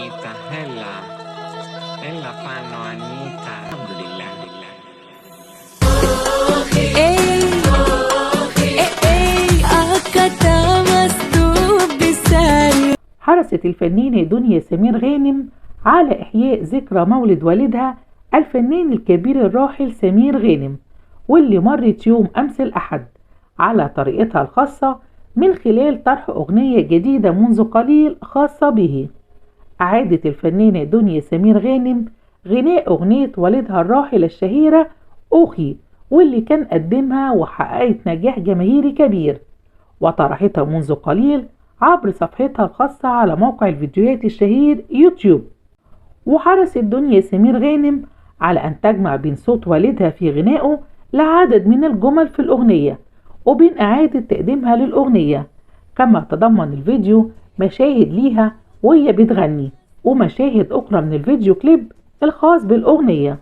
Anita, ella fanno Anita. Alhamdulillah. حرصت الفنانة دنيا سمير غانم على إحياء ذكرى مولد والدها الفنان الكبير الراحل سمير غانم، واللي مرت يوم أمس الأحد على طريقتها الخاصة من خلال طرح أغنية جديدة منذ قليل خاصة به. أعادت الفنانة دنيا سمير غانم غناء أغنية والدها الراحل الشهيرة أوخي، واللي كان قدمها وحققت نجاح جماهيري كبير، وطرحتها منذ قليل عبر صفحتها الخاصة على موقع الفيديوهات الشهير يوتيوب. وحرصت دنيا سمير غانم على أن تجمع بين صوت والدها في غنائه لعدد من الجمل في الأغنية وبين إعادة تقديمها للأغنية، كما تضمن الفيديو مشاهد ليها وهي بتغني ومشاهد أخرى من الفيديو كليب الخاص بالأغنية.